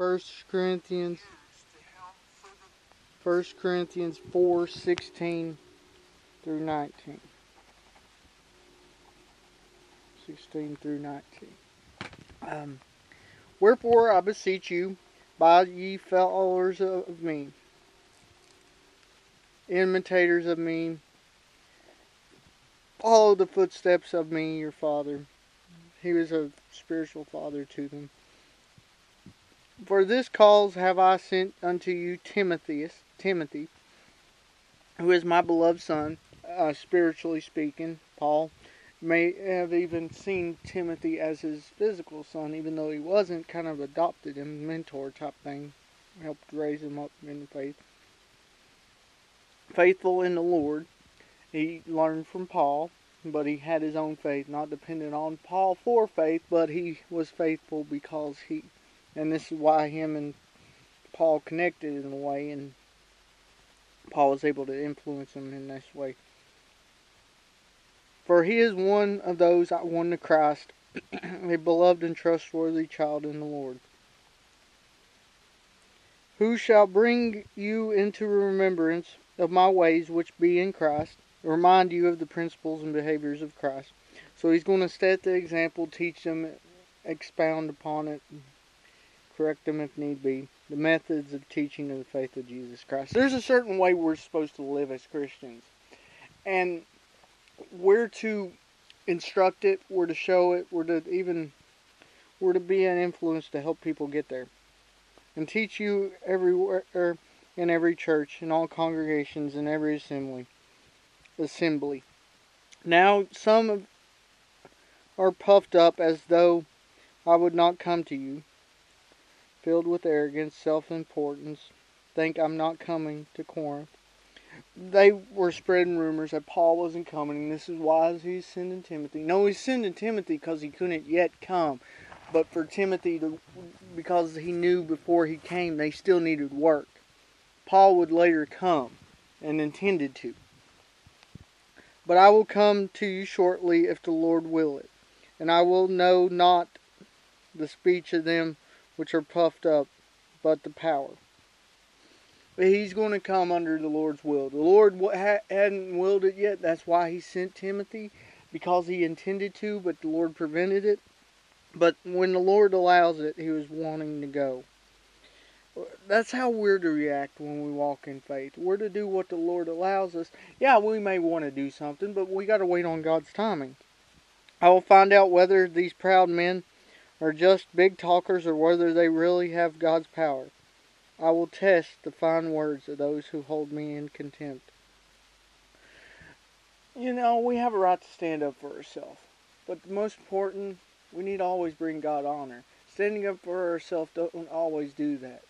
First Corinthians 4:16 through 19. 16 through 19. Wherefore I beseech you, by ye followers of me, imitators of me, follow the footsteps of me, your father. He was a spiritual father to them. For this cause have I sent unto you Timothy, who is my beloved son, spiritually speaking. Paul may have even seen Timothy as his physical son, even though he wasn't, kind of adopted him, mentor type thing, helped raise him up in the faith. Faithful in the Lord. He learned from Paul, but he had his own faith, not dependent on Paul for faith, but he was faithful because and this is why him and Paul connected in a way, and Paul was able to influence him in this way. For he is one of those I won to Christ, a beloved and trustworthy child in the Lord, who shall bring you into remembrance of my ways which be in Christ, remind you of the principles and behaviors of Christ. So he's going to set the example, teach them, expound upon it, correct them if need be, the methods of teaching of the faith of Jesus Christ. There's a certain way we're supposed to live as Christians, and we're to instruct it, we're to show it, we're to be an influence to help people get there, and teach you everywhere, in every church, in all congregations, in every assembly. Now some are puffed up as though I would not come to you, filled with arrogance, self-importance, think I'm not coming to Corinth. They were spreading rumors that Paul wasn't coming, and this is why he's sending Timothy. No, he's sending Timothy because he couldn't yet come, but for Timothy, because he knew before he came they still needed work. Paul would later come, and intended to. But I will come to you shortly if the Lord will it, and I will know not the speech of them which are puffed up, but the power. But he's going to come under the Lord's will. The Lord hadn't willed it yet. That's why he sent Timothy, because he intended to, but the Lord prevented it. But when the Lord allows it, he was wanting to go. That's how we're to react when we walk in faith. We're to do what the Lord allows us. Yeah, we may want to do something, but we got to wait on God's timing. I will find out whether these proud men are just big talkers or whether they really have God's power. I will test the fine words of those who hold me in contempt. You know, we have a right to stand up for ourselves. But the most important, we need to always bring God honor. Standing up for ourselves don't always do that.